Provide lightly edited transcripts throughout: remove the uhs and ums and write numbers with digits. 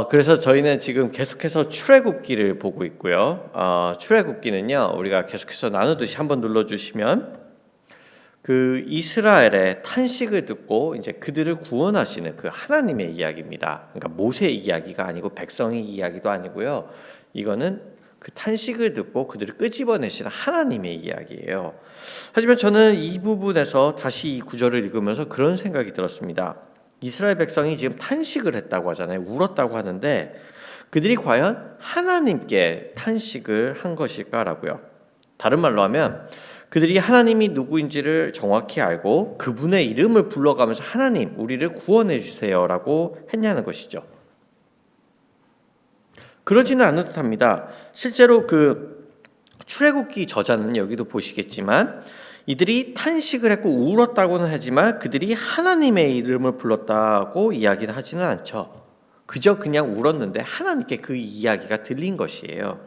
그래서 저희는 지금 계속해서 출애굽기를 보고 있고요. 출애굽기는요, 우리가 계속해서 나누듯이 한번 눌러주시면 그 이스라엘의 탄식을 듣고 이제 그들을 구원하시는 그 하나님의 이야기입니다. 그러니까 모세의 이야기가 아니고 백성의 이야기도 아니고요. 이거는 그 탄식을 듣고 그들을 끄집어내시는 하나님의 이야기예요. 하지만 저는 이 부분에서 다시 이 구절을 읽으면서 그런 생각이 들었습니다. 이스라엘 백성이 지금 탄식을 했다고 하잖아요. 울었다고 하는데 그들이 과연 하나님께 탄식을 한 것일까라고요. 다른 말로 하면 그들이 하나님이 누구인지를 정확히 알고 그분의 이름을 불러가면서 하나님, 우리를 구원해 주세요라고 했냐는 것이죠. 그러지는 않은 듯합니다. 실제로 그 출애굽기 저자는 여기도 보시겠지만 이들이 탄식을 했고 울었다고는 하지만 그들이 하나님의 이름을 불렀다고 이야기는 하지는 않죠. 그저 그냥 울었는데 하나님께 그 이야기가 들린 것이에요.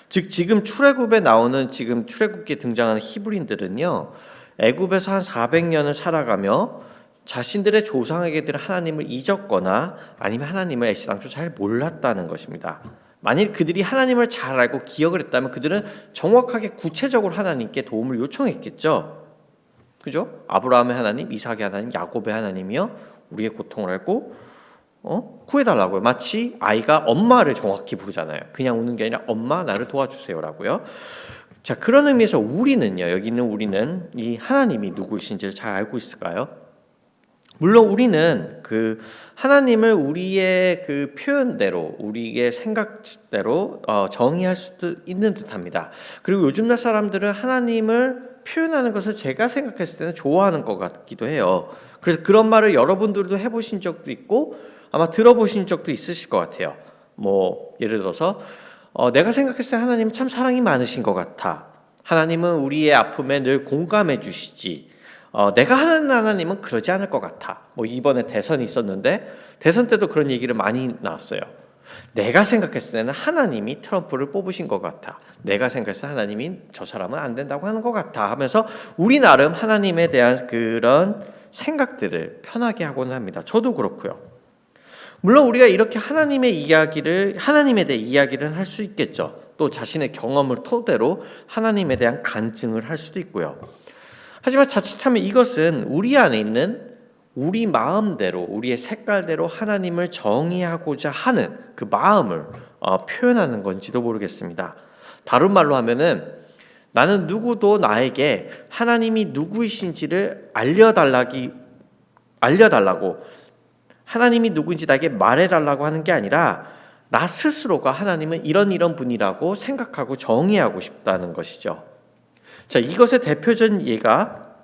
즉 지금 출애굽에 나오는 지금 출애굽기에 등장하는 히브리인들은요, 애굽에서 한 400년을 살아가며 자신들의 조상에게들 하나님을 잊었거나 아니면 하나님을 애시당초 잘 몰랐다는 것입니다. 만일 그들이 하나님을 잘 알고 기억을 했다면 그들은 정확하게 구체적으로 하나님께 도움을 요청했겠죠. 그죠? 아브라함의 하나님, 이삭의 하나님, 야곱의 하나님이요, 우리의 고통을 알고 구해달라고요. 마치 아이가 엄마를 정확히 부르잖아요. 그냥 우는 게 아니라 엄마 나를 도와주세요라고요. 자, 그런 의미에서 우리는요, 여기 있는 우리는 이 하나님이 누구이신지를 잘 알고 있을까요? 물론 우리는 그 하나님을 우리의 그 표현대로, 우리의 생각대로 정의할 수도 있는 듯합니다. 그리고 요즘날 사람들은 하나님을 표현하는 것을 제가 생각했을 때는 좋아하는 것 같기도 해요. 그래서 그런 말을 여러분들도 해보신 적도 있고 아마 들어보신 적도 있으실 것 같아요. 뭐 예를 들어서 내가 생각했을 때 하나님은 참 사랑이 많으신 것 같아. 하나님은 우리의 아픔에 늘 공감해 주시지. 내가 하는 하나님은 그러지 않을 것 같아. 뭐 이번에 대선이 있었는데 대선 때도 그런 얘기를 많이 나왔어요. 내가 생각했을 때는 하나님이 트럼프를 뽑으신 것 같아. 내가 생각했을 때 하나님이 저 사람은 안 된다고 하는 것 같아 하면서 우리 나름 하나님에 대한 그런 생각들을 편하게 하곤 합니다. 저도 그렇고요. 물론 우리가 이렇게 하나님에 대해 이야기를 할 수 있겠죠. 또 자신의 경험을 토대로 하나님에 대한 간증을 할 수도 있고요. 하지만 자칫하면 이것은 우리 안에 있는 우리 마음대로, 우리의 색깔대로 하나님을 정의하고자 하는 그 마음을 표현하는 건지도 모르겠습니다. 다른 말로 하면은 나는 누구도 나에게 하나님이 누구이신지를 알려달라고 하나님이 누구인지 나에게 말해달라고 하는 게 아니라 나 스스로가 하나님은 이런 분이라고 생각하고 정의하고 싶다는 것이죠. 자, 이것의 대표적인 예가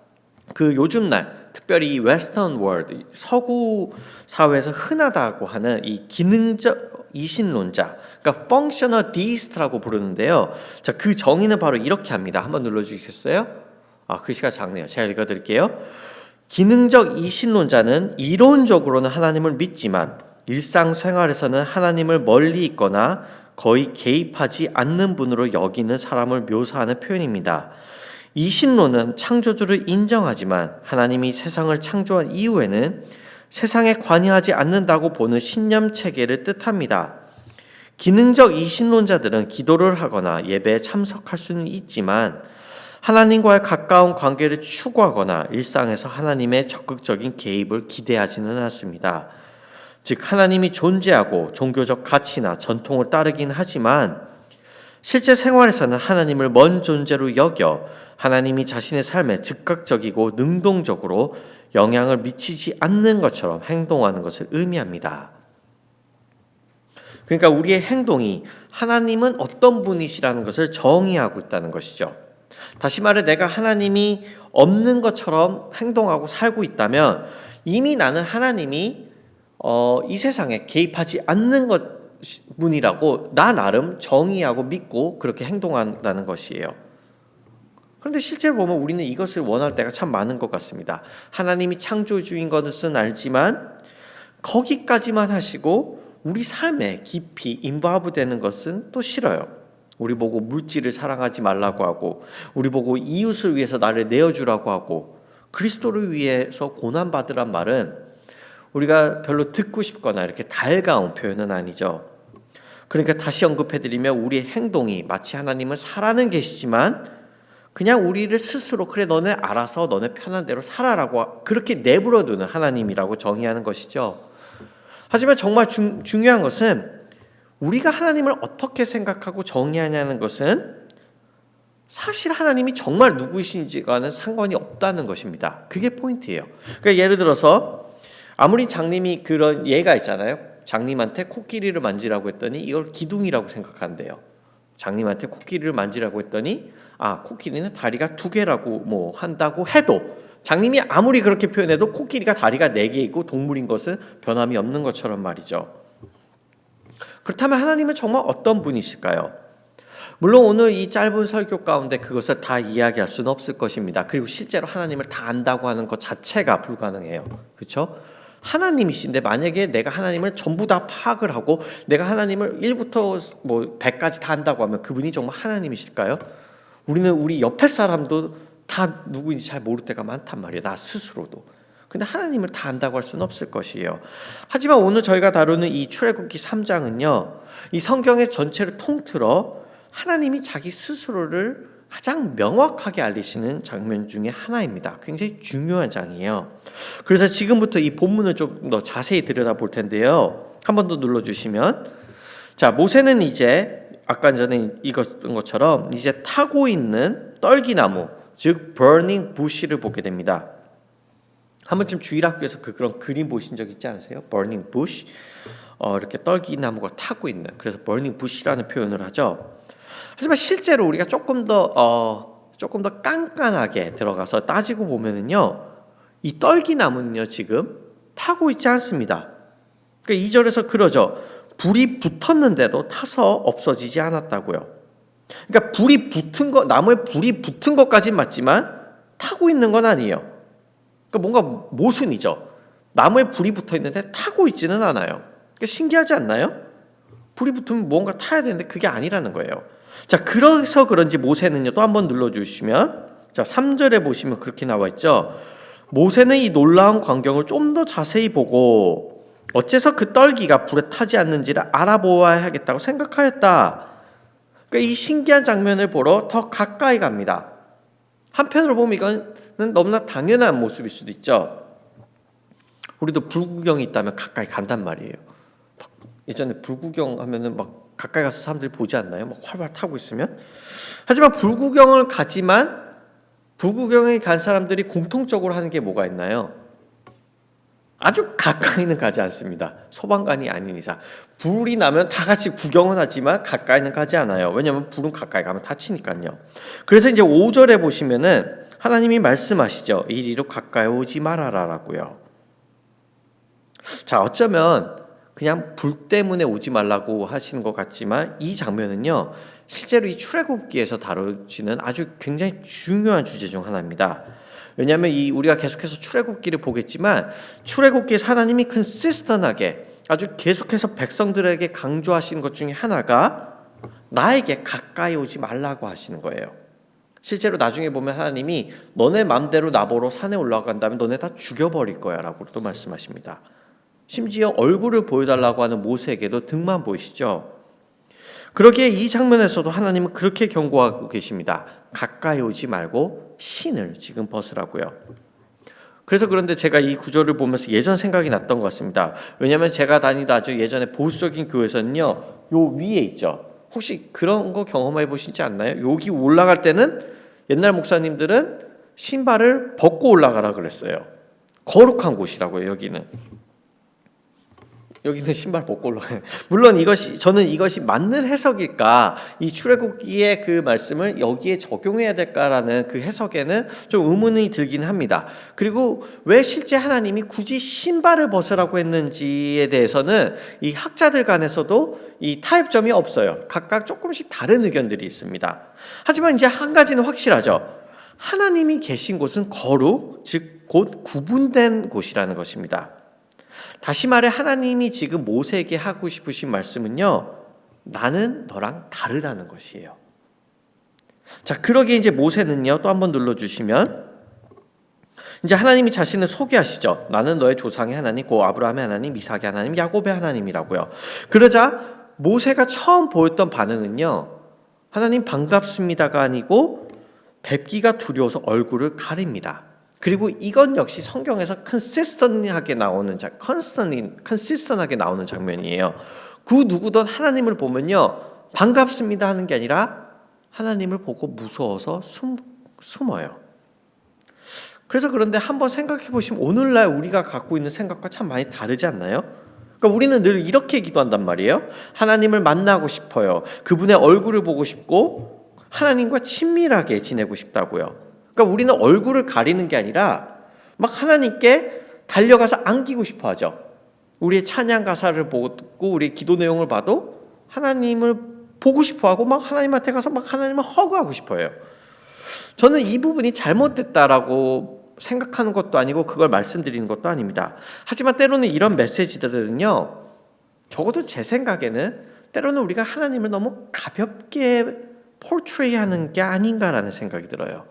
그 요즘날 특별히 웨스턴 월드, 서구 사회에서 흔하다고 하는 이 기능적 이신론자, 그러니까 functional deist라고 부르는데요. 자, 그 정의는 바로 이렇게 합니다. 한번 눌러주시겠어요? 글씨가 작네요. 제가 읽어드릴게요. 기능적 이신론자는 이론적으로는 하나님을 믿지만 일상생활에서는 하나님을 멀리 있거나 거의 개입하지 않는 분으로 여기는 사람을 묘사하는 표현입니다. 이신론은 창조주를 인정하지만 하나님이 세상을 창조한 이후에는 세상에 관여하지 않는다고 보는 신념 체계를 뜻합니다. 기능적 이신론자들은 기도를 하거나 예배에 참석할 수는 있지만 하나님과의 가까운 관계를 추구하거나 일상에서 하나님의 적극적인 개입을 기대하지는 않습니다. 즉 하나님이 존재하고 종교적 가치나 전통을 따르긴 하지만 실제 생활에서는 하나님을 먼 존재로 여겨 하나님이 자신의 삶에 즉각적이고 능동적으로 영향을 미치지 않는 것처럼 행동하는 것을 의미합니다. 그러니까 우리의 행동이 하나님은 어떤 분이시라는 것을 정의하고 있다는 것이죠. 다시 말해 내가 하나님이 없는 것처럼 행동하고 살고 있다면 이미 나는 하나님이 이 세상에 개입하지 않는 분이라고 나 나름 정의하고 믿고 그렇게 행동한다는 것이에요. 그런데 실제로 보면 우리는 이것을 원할 때가 참 많은 것 같습니다. 하나님이 창조주인 것은 알지만 거기까지만 하시고 우리 삶에 깊이 인volve 되는 것은 또 싫어요. 우리 보고 물질을 사랑하지 말라고 하고 우리 보고 이웃을 위해서 나를 내어주라고 하고 그리스도를 위해서 고난받으란 말은 우리가 별로 듣고 싶거나 이렇게 달가운 표현은 아니죠. 그러니까 다시 언급해드리면 우리의 행동이 마치 하나님은 살아는 계시지만 그냥 우리를 스스로 그래 너네 알아서 너네 편한 대로 살아라고 그렇게 내버려두는 하나님이라고 정의하는 것이죠. 하지만 정말 중요한 것은 우리가 하나님을 어떻게 생각하고 정의하냐는 것은 사실 하나님이 정말 누구이신지와는 상관이 없다는 것입니다. 그게 포인트예요. 그러니까 예를 들어서 아무리 장님이 그런 예가 있잖아요. 장님한테 코끼리를 만지라고 했더니 이걸 기둥이라고 생각한대요. 장님한테 코끼리를 만지라고 했더니 코끼리는 다리가 2개라고 뭐 한다고 해도 장님이 아무리 그렇게 표현해도 코끼리가 다리가 4개 있고 동물인 것은 변함이 없는 것처럼 말이죠. 그렇다면 하나님은 정말 어떤 분이실까요? 물론 오늘 이 짧은 설교 가운데 그것을 다 이야기할 수는 없을 것입니다. 그리고 실제로 하나님을 다 안다고 하는 것 자체가 불가능해요. 그렇죠? 하나님이신데 만약에 내가 하나님을 전부 다 파악을 하고 내가 하나님을 1부터 뭐 100까지 다 안다고 하면 그분이 정말 하나님이실까요? 우리는 우리 옆에 사람도 다 누구인지 잘 모를 때가 많단 말이에요. 나 스스로도. 근데 하나님을 다 안다고 할 수는 없을 것이에요. 하지만 오늘 저희가 다루는 이 출애굽기 3장은요. 이 성경의 전체를 통틀어 하나님이 자기 스스로를 가장 명확하게 알리시는 장면 중에 하나입니다. 굉장히 중요한 장이에요. 그래서 지금부터 이 본문을 좀 더 자세히 들여다볼 텐데요. 한 번 더 눌러주시면, 자, 모세는 이제 아까 전에 읽었던 것처럼 이제 타고 있는 떨기나무, 즉 burning bush를 보게 됩니다. 한 번쯤 주일학교에서 그런 그림 보신 적 있지 않으세요? burning bush, 이렇게 떨기나무가 타고 있는, 그래서 burning bush라는 표현을 하죠. 하지만 실제로 우리가 조금 더 깐깐하게 들어가서 따지고 보면은요, 이 떨기나무는요 지금 타고 있지 않습니다. 그러니까 2절에서 그러죠. 불이 붙었는데도 타서 없어지지 않았다고요. 그러니까 불이 붙은 거, 나무에 불이 붙은 것까진 맞지만 타고 있는 건 아니에요. 그러니까 뭔가 모순이죠. 나무에 불이 붙어 있는데 타고 있지는 않아요. 그러니까 신기하지 않나요? 불이 붙으면 뭔가 타야 되는데 그게 아니라는 거예요. 자, 그래서 그런지 모세는요, 또 한번 눌러주시면, 자, 3절에 보시면 그렇게 나와 있죠. 모세는 이 놀라운 광경을 좀 더 자세히 보고 어째서 그 떨기가 불에 타지 않는지를 알아보아야 하겠다고 생각하였다. 그러니까 이 신기한 장면을 보러 더 가까이 갑니다. 한편으로 보면 이거는 너무나 당연한 모습일 수도 있죠. 우리도 불구경이 있다면 가까이 간단 말이에요. 예전에 불구경 하면은 막 가까이 가서 사람들이 보지 않나요? 막 활발 타고 있으면. 하지만 불구경을 가지만 불구경에 간 사람들이 공통적으로 하는 게 뭐가 있나요? 아주 가까이는 가지 않습니다. 소방관이 아닌 이상. 불이 나면 다 같이 구경은 하지만 가까이는 가지 않아요. 왜냐하면 불은 가까이 가면 다치니까요. 그래서 이제 5절에 보시면은 하나님이 말씀하시죠. 이리로 가까이 오지 말아라라고요. 자, 어쩌면 그냥 불 때문에 오지 말라고 하시는 것 같지만 이 장면은요, 실제로 이 출애굽기에서 다루지는 아주 굉장히 중요한 주제 중 하나입니다. 왜냐하면 우리가 계속해서 출애굽기를 보겠지만 출애굽기에서 하나님이 컨시스턴하게 아주 계속해서 백성들에게 강조하시는 것 중에 하나가 나에게 가까이 오지 말라고 하시는 거예요. 실제로 나중에 보면 하나님이 너네 맘대로 나보러 산에 올라간다면 너네 다 죽여버릴 거야 라고 또 말씀하십니다. 심지어 얼굴을 보여달라고 하는 모세에게도 등만 보이시죠. 그러기에 이 장면에서도 하나님은 그렇게 경고하고 계십니다. 가까이 오지 말고 신을 지금 벗으라고요. 그래서 그런데 제가 이 구절을 보면서 예전 생각이 났던 것 같습니다. 왜냐하면 제가 다니다 아주 예전에 보수적인 교회에서는요, 요 위에 있죠. 혹시 그런 거 경험해 보시지 않나요? 여기 올라갈 때는 옛날 목사님들은 신발을 벗고 올라가라 그랬어요. 거룩한 곳이라고요. 여기는 신발 벗고 올라가요. 물론 저는 이것이 맞는 해석일까, 이 출애굽기의 그 말씀을 여기에 적용해야 될까라는 그 해석에는 좀 의문이 들긴 합니다. 그리고 왜 실제 하나님이 굳이 신발을 벗으라고 했는지에 대해서는 이 학자들 간에서도 이 타협점이 없어요. 각각 조금씩 다른 의견들이 있습니다. 하지만 이제 한 가지는 확실하죠. 하나님이 계신 곳은 거룩, 즉 곧 구분된 곳이라는 것입니다. 다시 말해 하나님이 지금 모세에게 하고 싶으신 말씀은요, 나는 너랑 다르다는 것이에요. 자, 그러기에 이제 모세는요, 또 한번 눌러주시면 이제 하나님이 자신을 소개하시죠. 나는 너의 조상의 하나님, 고 아브라함의 하나님, 이삭의 하나님, 야곱의 하나님이라고요. 그러자 모세가 처음 보였던 반응은요, 하나님 반갑습니다가 아니고 뵙기가 두려워서 얼굴을 가립니다. 그리고 이건 역시 성경에서 컨시스턴하게 나오는 장면이에요. 그 누구든 하나님을 보면요, 반갑습니다 하는 게 아니라 하나님을 보고 무서워서 숨어요. 그래서 그런데 한번 생각해 보시면 오늘날 우리가 갖고 있는 생각과 참 많이 다르지 않나요? 그러니까 우리는 늘 이렇게 기도한단 말이에요. 하나님을 만나고 싶어요. 그분의 얼굴을 보고 싶고 하나님과 친밀하게 지내고 싶다고요. 그러니까 우리는 얼굴을 가리는 게 아니라 막 하나님께 달려가서 안기고 싶어 하죠. 우리의 찬양 가사를 보고 우리의 기도 내용을 봐도 하나님을 보고 싶어 하고 막 하나님한테 가서 막 하나님을 허그하고 싶어 해요. 저는 이 부분이 잘못됐다라고 생각하는 것도 아니고 그걸 말씀드리는 것도 아닙니다. 하지만 때로는 이런 메시지들은요, 적어도 제 생각에는 때로는 우리가 하나님을 너무 가볍게 포트레이하는 게 아닌가라는 생각이 들어요.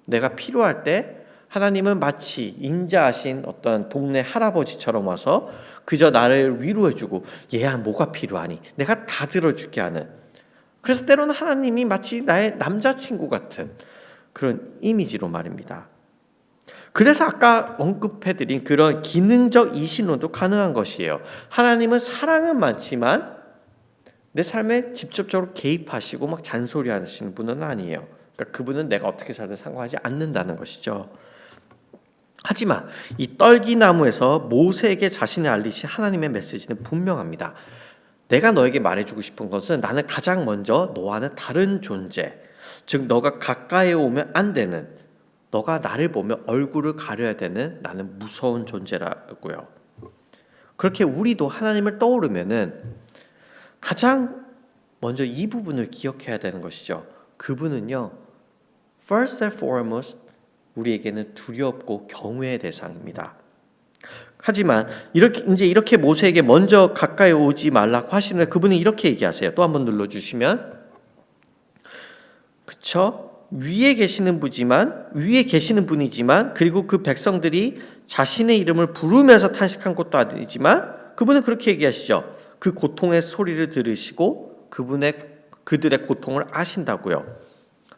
내가 필요할 때 하나님은 마치 인자하신 어떤 동네 할아버지처럼 와서 그저 나를 위로해주고 얘야 뭐가 필요하니 내가 다 들어줄게 하는, 그래서 때로는 하나님이 마치 나의 남자친구 같은 그런 이미지로 말입니다. 그래서 아까 언급해드린 그런 기능적 이신론도 가능한 것이에요. 하나님은 사랑은 많지만 내 삶에 직접적으로 개입하시고 막 잔소리하시는 분은 아니에요. 그러니까 그분은 내가 어떻게 살든 상관하지 않는다는 것이죠. 하지만 이 떨기나무에서 모세에게 자신을 알리신 하나님의 메시지는 분명합니다. 내가 너에게 말해주고 싶은 것은 나는 가장 먼저 너와는 다른 존재, 즉 너가 가까이 오면 안 되는, 너가 나를 보면 얼굴을 가려야 되는 나는 무서운 존재라고요. 그렇게 우리도 하나님을 떠오르면은 가장 먼저 이 부분을 기억해야 되는 것이죠. 그분은요, first and foremost 우리에게는 두렵고 경외의 대상입니다. 하지만 이렇게 모세에게 먼저 가까이 오지 말라고 하시는데 그분이 이렇게 얘기하세요. 또 한번 눌러주시면, 그쵸? 위에 계시는 분이지만 그리고 그 백성들이 자신의 이름을 부르면서 탄식한 것도 아니지만 그분은 그렇게 얘기하시죠. 그 고통의 소리를 들으시고 그들의 고통을 아신다고요.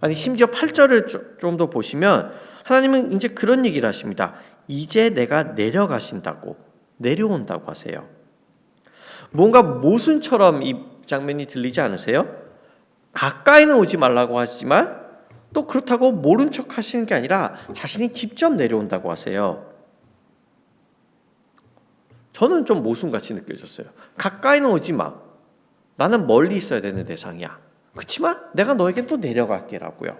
아니 심지어 8절을 좀 더 보시면 하나님은 이제 그런 얘기를 하십니다. 이제 내가 내려온다고 하세요. 뭔가 모순처럼 이 장면이 들리지 않으세요? 가까이는 오지 말라고 하시지만 또 그렇다고 모른 척 하시는 게 아니라 자신이 직접 내려온다고 하세요. 저는 좀 모순같이 느껴졌어요. 가까이는 오지 마. 나는 멀리 있어야 되는 대상이야. 그렇지만 내가 너에게 또 내려갈게라고요.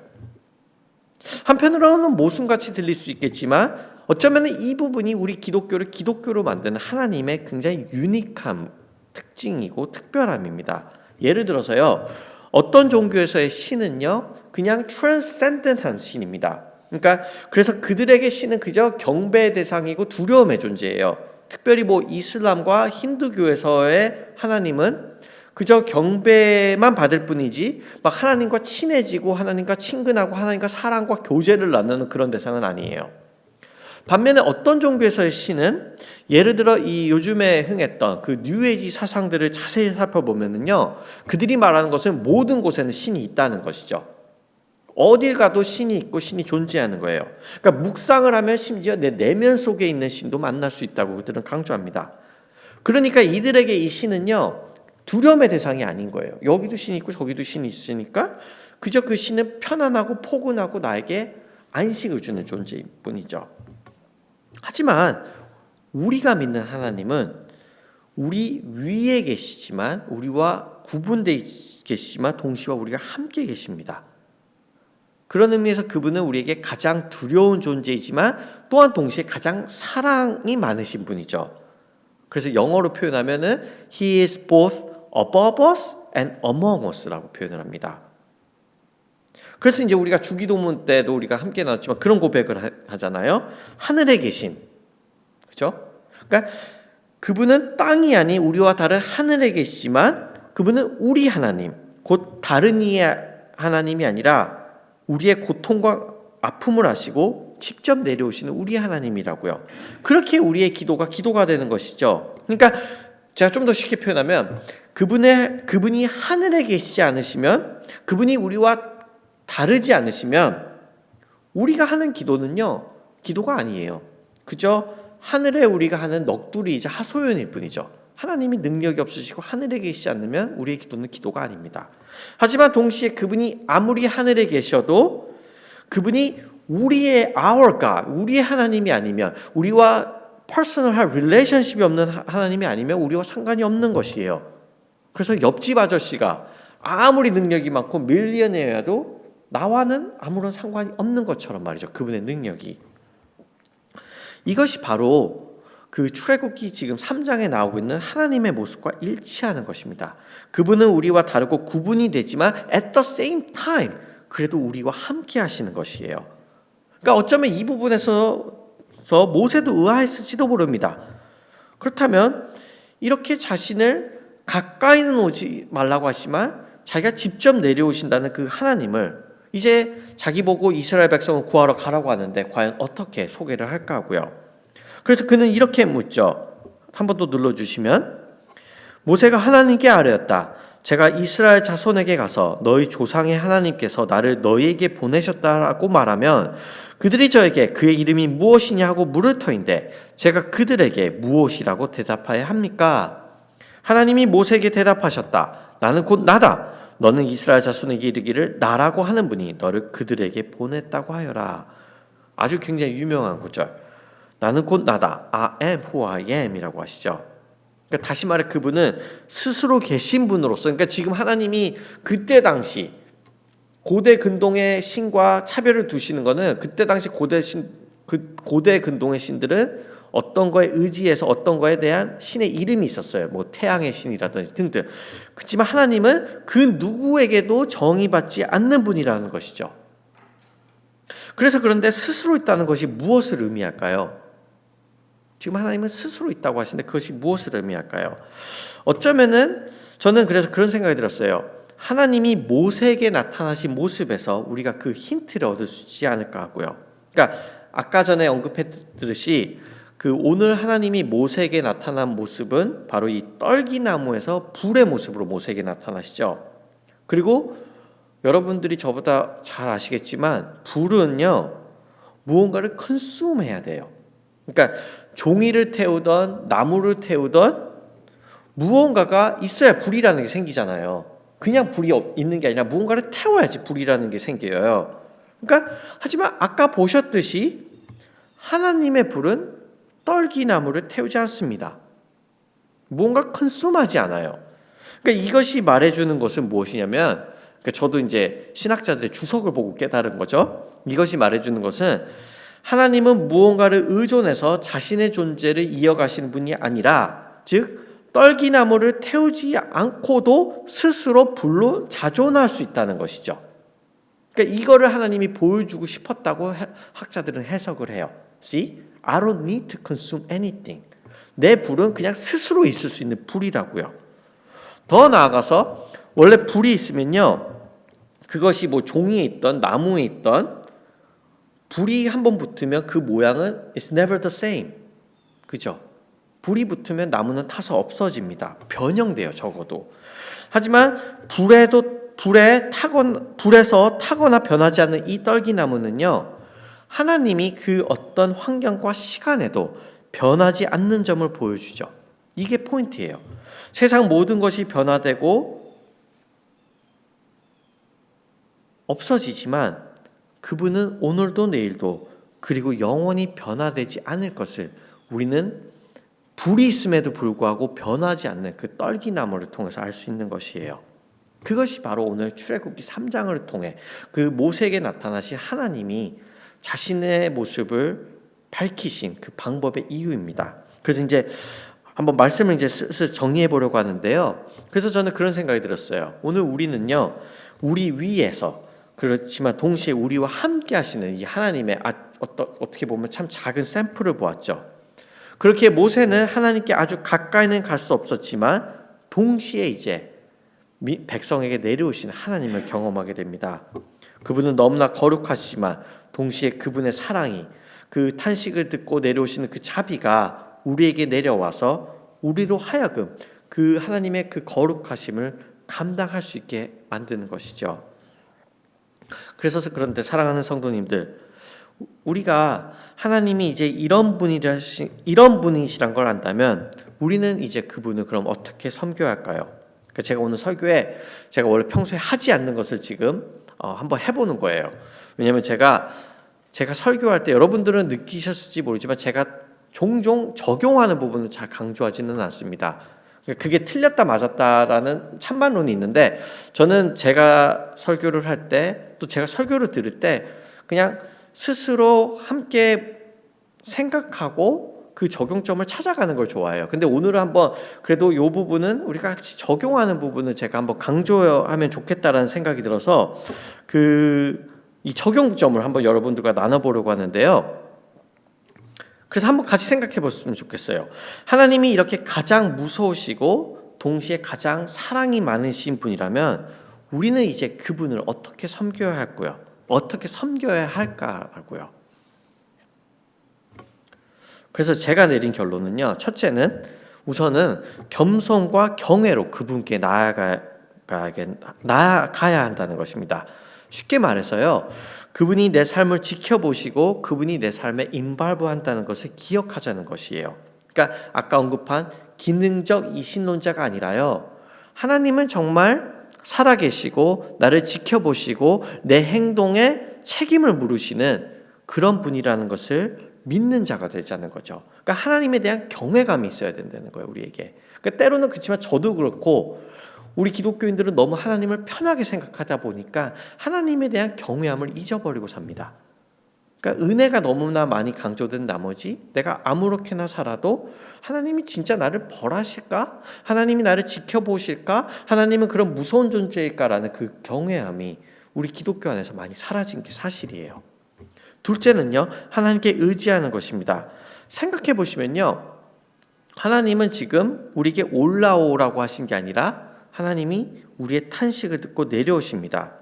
한편으로는 모순같이 들릴 수 있겠지만 어쩌면 이 부분이 우리 기독교를 기독교로 만드는 하나님의 굉장히 유니크한 특징이고 특별함입니다. 예를 들어서요, 어떤 종교에서의 신은요 그냥 트랜센덴트한 신입니다. 그러니까 그래서 그들에게 신은 그저 경배의 대상이고 두려움의 존재예요. 특별히 이슬람과 힌두교에서의 하나님은 그저 경배만 받을 뿐이지 막 하나님과 친해지고 하나님과 친근하고 하나님과 사랑과 교제를 나누는 그런 대상은 아니에요. 반면에 어떤 종교에서의 신은 예를 들어 이 요즘에 흥했던 그 뉴에이지 사상들을 자세히 살펴보면은요, 그들이 말하는 것은 모든 곳에는 신이 있다는 것이죠. 어딜 가도 신이 있고 신이 존재하는 거예요. 그러니까 묵상을 하면 심지어 내 내면 속에 있는 신도 만날 수 있다고 그들은 강조합니다. 그러니까 이들에게 이 신은요 두려움의 대상이 아닌 거예요. 여기도 신이 있고 저기도 신이 있으니까 그저 그 신은 편안하고 포근하고 나에게 안식을 주는 존재일 뿐이죠. 하지만 우리가 믿는 하나님은 우리 위에 계시지만 우리와 구분되어 계시지만 동시에 우리가 함께 계십니다. 그런 의미에서 그분은 우리에게 가장 두려운 존재이지만 또한 동시에 가장 사랑이 많으신 분이죠. 그래서 영어로 표현하면은 He is both above us and among us라고 표현을 합니다. 그래서 이제 우리가 주기도문 때도 우리가 함께 나눴지만 그런 고백을 하잖아요. 하늘에 계신, 그렇죠? 그러니까 그분은 땅이 아닌 우리와 다른 하늘에 계시지만 그분은 우리 하나님, 곧 다른 이의 하나님이 아니라 우리의 고통과 아픔을 아시고 직접 내려오시는 우리 하나님이라고요. 그렇게 우리의 기도가 되는 것이죠. 그러니까 제가 좀 더 쉽게 표현하면 그분이 하늘에 계시지 않으시면, 그분이 우리와 다르지 않으시면 우리가 하는 기도는요, 기도가 아니에요. 그저 하늘에 우리가 하는 넋두리이자 하소연일 뿐이죠. 하나님이 능력이 없으시고 하늘에 계시지 않으면 우리의 기도는 기도가 아닙니다. 하지만 동시에 그분이 아무리 하늘에 계셔도 그분이 우리의 our God, 우리의 하나님이 아니면, 우리와 퍼스널한 릴레이션십이 없는 하나님이 아니면 우리와 상관이 없는 것이에요. 그래서 옆집 아저씨가 아무리 능력이 많고 밀리언이어도 나와는 아무런 상관이 없는 것처럼 말이죠. 그분의 능력이. 이것이 바로 그 출애굽기 지금 3장에 나오고 있는 하나님의 모습과 일치하는 것입니다. 그분은 우리와 다르고 구분이 되지만 at the same time 그래도 우리와 함께 하시는 것이에요. 그러니까 어쩌면 이 부분에서 모세도 의아했을지도 모릅니다. 그렇다면 이렇게 자신을 가까이는 오지 말라고 하지만 자기가 직접 내려오신다는 그 하나님을 이제 자기 보고 이스라엘 백성을 구하러 가라고 하는데 과연 어떻게 소개를 할까 하고요. 그래서 그는 이렇게 묻죠. 한 번 더 눌러주시면, 모세가 하나님께 아뢰었다. 제가 이스라엘 자손에게 가서 너희 조상의 하나님께서 나를 너희에게 보내셨다라고 말하면 그들이 저에게 그의 이름이 무엇이냐 하고 물을 터인데 제가 그들에게 무엇이라고 대답해야 합니까? 하나님이 모세에게 대답하셨다. 나는 곧 나다. 너는 이스라엘 자손에게 이르기를 나라고 하는 분이 너를 그들에게 보냈다고 하여라. 아주 굉장히 유명한 구절. 나는 곧 나다. I am who I am 이라고 하시죠. 그러니까 다시 말해 그분은 스스로 계신 분으로서, 그러니까 지금 하나님이 그때 당시 고대 근동의 신과 차별을 두시는 것은, 그때 당시 고대 근동의 신들은 어떤 거에 의지해서 어떤 거에 대한 신의 이름이 있었어요. 뭐 태양의 신이라든지 등등. 그렇지만 하나님은 그 누구에게도 정의받지 않는 분이라는 것이죠. 그래서 그런데 스스로 있다는 것이 무엇을 의미할까요? 지금 하나님은 스스로 있다고 하시는데 그것이 무엇을 의미할까요? 어쩌면은 저는 그래서 그런 생각이 들었어요. 하나님이 모세에게 나타나신 모습에서 우리가 그 힌트를 얻을 수 있지 않을까 하고요. 그러니까 아까 전에 언급했듯이 그 오늘 하나님이 모세에게 나타난 모습은 바로 이 떨기나무에서 불의 모습으로 모세에게 나타나시죠. 그리고 여러분들이 저보다 잘 아시겠지만 불은요 무언가를 컨수메해야 돼요. 그러니까 종이를 태우던 나무를 태우던 무언가가 있어야 불이라는 게 생기잖아요. 그냥 불이 있는 게 아니라 무언가를 태워야지 불이라는 게 생겨요. 그러니까 하지만 아까 보셨듯이 하나님의 불은 떨기나무를 태우지 않습니다. 무언가 컨수머하지 않아요. 그러니까 이것이 말해주는 것은 무엇이냐면, 그러니까 저도 이제 신학자들의 주석을 보고 깨달은 거죠. 이것이 말해주는 것은 하나님은 무언가를 의존해서 자신의 존재를 이어가시는 분이 아니라, 즉 떨기나무를 태우지 않고도 스스로 불로 자존할 수 있다는 것이죠. 그러니까 이거를 하나님이 보여주고 싶었다고 학자들은 해석을 해요. See? I don't need to consume anything. 내 불은 그냥 스스로 있을 수 있는 불이라고요. 더 나아가서 원래 불이 있으면요, 그것이 뭐 종이에 있던 나무에 있던 불이 한번 붙으면 그 모양은 is never the same. 그죠? 불이 붙으면 나무는 타서 없어집니다. 변형돼요, 적어도. 하지만 불에서 타거나 변하지 않는 이 떨기나무는요, 하나님이 그 어떤 환경과 시간에도 변하지 않는 점을 보여주죠. 이게 포인트예요. 세상 모든 것이 변화되고 없어지지만 그분은 오늘도 내일도 그리고 영원히 변화되지 않을 것을 우리는 불이 있음에도 불구하고 변하지 않는 그 떨기나무를 통해서 알 수 있는 것이에요. 그것이 바로 오늘 출애굽기 3장을 통해 그 모세에게 나타나신 하나님이 자신의 모습을 밝히신 그 방법의 이유입니다. 그래서 이제 한번 말씀을 이제 슬슬 정리해 보려고 하는데요. 그래서 저는 그런 생각이 들었어요. 오늘 우리는요, 우리 위에서 그렇지만 동시에 우리와 함께 하시는 이 하나님의 어떻게 보면 참 작은 샘플을 보았죠. 그렇게 모세는 하나님께 아주 가까이는 갈 수 없었지만 동시에 이제 백성에게 내려오시는 하나님을 경험하게 됩니다. 그분은 너무나 거룩하시지만 동시에 그분의 사랑이, 그 탄식을 듣고 내려오시는 그 자비가 우리에게 내려와서 우리로 하여금 그 하나님의 그 거룩하심을 감당할 수 있게 만드는 것이죠. 그래서 그런데 사랑하는 성도님들, 우리가 하나님이 이제 이런 분이시란 걸 안다면 우리는 이제 그분을 그럼 어떻게 섬겨야 할까요? 그러니까 제가 오늘 설교에 제가 원래 평소에 하지 않는 것을 지금 한번 해보는 거예요. 왜냐하면 제가 설교할 때 여러분들은 느끼셨을지 모르지만 제가 종종 적용하는 부분을 잘 강조하지는 않습니다. 그게 틀렸다 맞았다라는 찬반론이 있는데, 저는 제가 설교를 할 때 또 제가 설교를 들을 때 그냥 스스로 함께 생각하고 그 적용점을 찾아가는 걸 좋아해요. 근데 오늘은 한번 그래도 이 부분은 우리가 같이 적용하는 부분을 제가 한번 강조하면 좋겠다라는 생각이 들어서 이 적용점을 한번 여러분들과 나눠보려고 하는데요. 그래서 한번 같이 생각해 봤으면 좋겠어요. 하나님이 이렇게 가장 무서우시고 동시에 가장 사랑이 많으신 분이라면 우리는 이제 그분을 어떻게 섬겨야 할까요? 어떻게 섬겨야 할까라고요. 그래서 제가 내린 결론은요. 첫째는 우선은 겸손과 경외로 그분께 나아가야 한다는 것입니다. 쉽게 말해서요. 그분이 내 삶을 지켜보시고 그분이 내 삶에 인발부한다는 것을 기억하자는 것이에요. 그러니까 아까 언급한 기능적 이신론자가 아니라요. 하나님은 정말 살아계시고 나를 지켜보시고 내 행동에 책임을 물으시는 그런 분이라는 것을 믿는 자가 되자는 거죠. 그러니까 하나님에 대한 경외감이 있어야 된다는 거예요, 우리에게. 그러니까 때로는 그렇지만 저도 그렇고 우리 기독교인들은 너무 하나님을 편하게 생각하다 보니까 하나님에 대한 경외함을 잊어버리고 삽니다. 그러니까 은혜가 너무나 많이 강조된 나머지 내가 아무렇게나 살아도 하나님이 진짜 나를 벌하실까? 하나님이 나를 지켜보실까? 하나님은 그런 무서운 존재일까라는 그 경외함이 우리 기독교 안에서 많이 사라진 게 사실이에요. 둘째는요, 하나님께 의지하는 것입니다. 생각해 보시면요, 하나님은 지금 우리에게 올라오라고 하신 게 아니라 하나님이 우리의 탄식을 듣고 내려오십니다.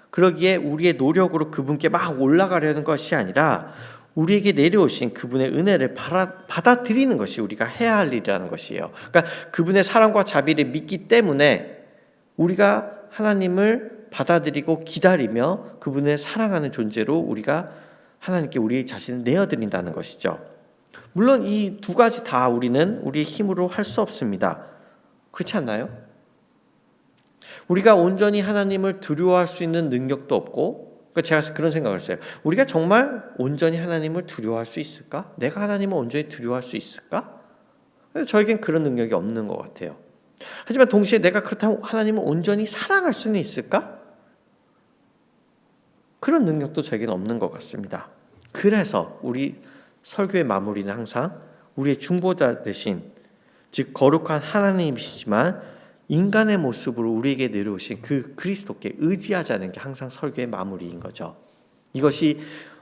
그러기에 우리의 노력으로 그분께 막 올라가려는 것이 아니라 우리에게 내려오신 그분의 은혜를 받아들이는 것이 우리가 해야 할 일이라는 것이에요. 그러니까 그분의 사랑과 자비를 믿기 때문에 우리가 하나님을 받아들이고 기다리며 그분을 사랑하는 존재로 우리가 하나님께 우리 자신을 내어드린다는 것이죠. 물론 이 두 가지 다 우리는 우리의 힘으로 할 수 없습니다. 그렇지 않나요? 우리가 온전히 하나님을 두려워할 수 있는 능력도 없고, 그러니까 제가 그런 생각을 했어요. 우리가 정말 온전히 하나님을 두려워할 수 있을까? 내가 하나님을 온전히 두려워할 수 있을까? 저에겐 그런 능력이 없는 것 같아요. 하지만 동시에 내가 그렇다면 하나님을 온전히 사랑할 수는 있을까? 그런 능력도 저에게는 없는 것 같습니다. 그래서 우리 설교의 마무리는 항상 우리의 중보자 되신, 즉 거룩한 하나님이시지만 인간의 모습으로 우리에게 내려오신 그 그리스도께 의지하자는 게 항상 설교의 마무리인 거죠. 이것이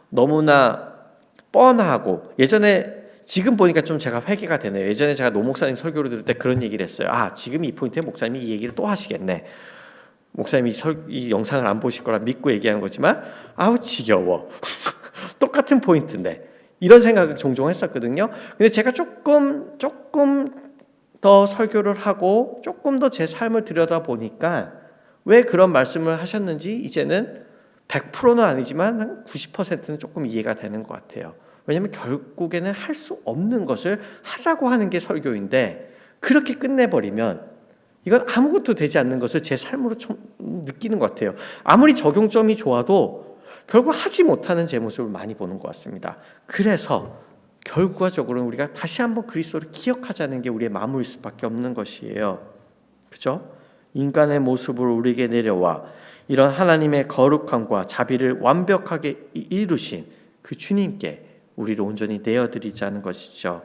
너무나 뻔하고 지금 보니까 좀 제가 회개가 되네요. 예전에 제가 노 목사님 설교를 들을 때 그런 얘기를 했어요. 지금 이 포인트에 목사님이 이 얘기를 또 하시겠네. 목사님이 이 영상을 안 보실 거라 믿고 얘기하는 거지만 지겨워. 똑같은 포인트인데 이런 생각을 종종 했었거든요. 근데 제가 조금 더 설교를 하고 조금 더 제 삶을 들여다보니까 왜 그런 말씀을 하셨는지 이제는 100%는 아니지만 한 90%는 조금 이해가 되는 것 같아요. 왜냐하면 결국에는 할 수 없는 것을 하자고 하는 게 설교인데 그렇게 끝내버리면 이건 아무것도 되지 않는 것을 제 삶으로 좀 느끼는 것 같아요. 아무리 적용점이 좋아도 결국 하지 못하는 제 모습을 많이 보는 것 같습니다. 그래서 결과적으로는 우리가 다시 한번 그리스도를 기억하자는 게 우리의 마무리일 수밖에 없는 것이에요. 그죠? 인간의 모습으로 우리에게 내려와 이런 하나님의 거룩함과 자비를 완벽하게 이루신 그 주님께 우리를 온전히 내어드리자는 것이죠.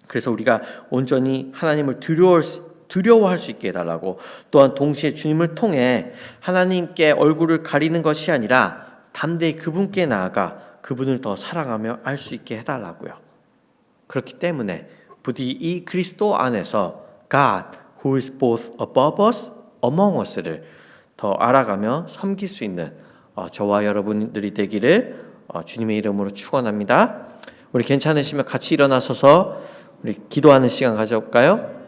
그래서 우리가 온전히 하나님을 두려워할 수 있게 해달라고, 또한 동시에 주님을 통해 하나님께 얼굴을 가리는 것이 아니라 담대히 그분께 나아가 그분을 더 사랑하며 알 수 있게 해달라고요. 그렇기 때문에 부디 이 그리스도 안에서 God, who is both above us, among us를 더 알아가며 섬길 수 있는 저와 여러분들이 되기를 주님의 이름으로 축원합니다. 우리 괜찮으시면 같이 일어나서서 우리 기도하는 시간 가져볼까요?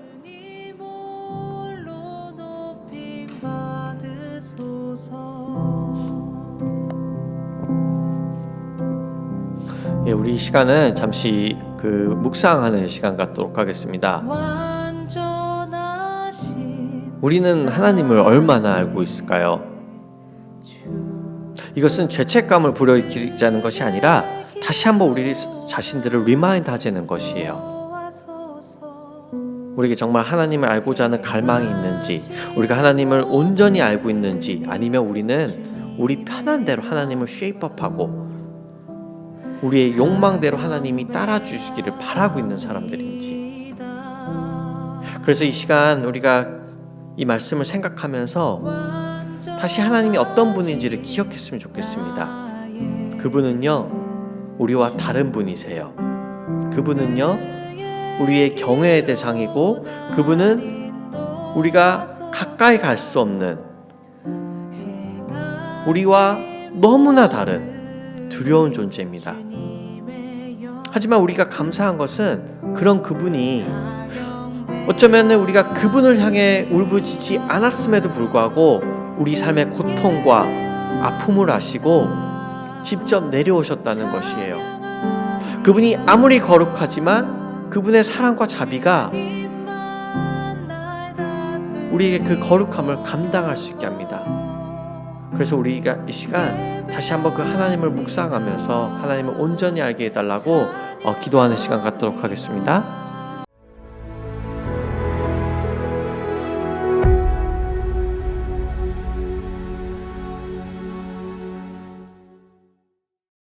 예, 우리 이 시간은 잠시 묵상하는 시간 갖도록 하겠습니다. 우리는 하나님을 얼마나 알고 있을까요? 이것은 죄책감을 불러일으키자는 것이 아니라 다시 한번 우리 자신들을 리마인드 하자는 것이에요. 우리에게 정말 하나님을 알고자 하는 갈망이 있는지, 우리가 하나님을 온전히 알고 있는지, 아니면 우리는 우리 편한 대로 하나님을 쉐이프업하고 우리의 욕망대로 하나님이 따라주시기를 바라고 있는 사람들인지. 그래서 이 시간 우리가 이 말씀을 생각하면서 다시 하나님이 어떤 분인지를 기억했으면 좋겠습니다. 그분은요, 우리와 다른 분이세요. 그분은요, 우리의 경외의 대상이고, 그분은 우리가 가까이 갈 수 없는, 우리와 너무나 다른 두려운 존재입니다. 하지만 우리가 감사한 것은 그런 그분이 어쩌면 우리가 그분을 향해 울부짖지 않았음에도 불구하고 우리 삶의 고통과 아픔을 아시고 직접 내려오셨다는 것이에요. 그분이 아무리 거룩하지만 그분의 사랑과 자비가 우리에게 그 거룩함을 감당할 수 있게 합니다. 그래서 우리가 이 시간 다시 한번 그 하나님을 묵상하면서 하나님을 온전히 알게 해달라고 기도하는 시간 갖도록 하겠습니다.